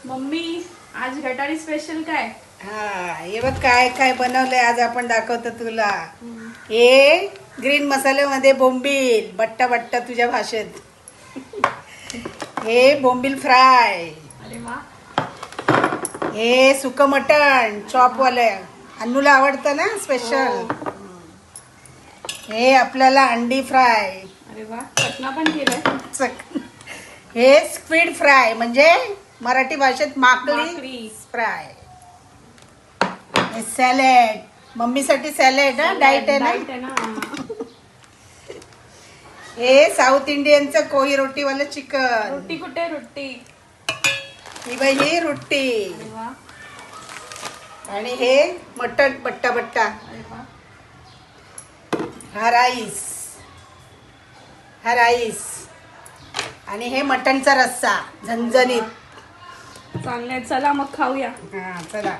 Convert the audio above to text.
Mummy आज गटारी special काय? हा हे बघ काय काय बनवलंय आज आपण दाखवतो तुला. हे ग्रीन मसाल्यामध्ये बोंबील बट्टा बट्टा तुझ्या भाषेत. हे बोंबील फ्राय. अरे वा. हे सुक मटण चॉपवाले अन्नूला आवडतं ना स्पेशल. हे आपल्याला अंडी फ्राय. अरे वा, चटना पण केलाय. हे स्क्विड फ्राय म्हणजे मराठी भाषेत माकली माकडी. फ्राय. हे सॅलेड मम्मीसाठी सॅलेड डाएट आहे डाएट ना. आहे ना. हे साऊथ इंडियनचं कोही रोटीवालं चिकन. रोटी कुठे रोटी? ही बाई ही रोटी. अरे वा. आणि हे मटण बट्टा बट्टा. अरे वा. हा राईस. हा राईस आणि हे मटणचा रस्सा झणझणीत. चांगलंय, चला मग खाऊया. हा चला.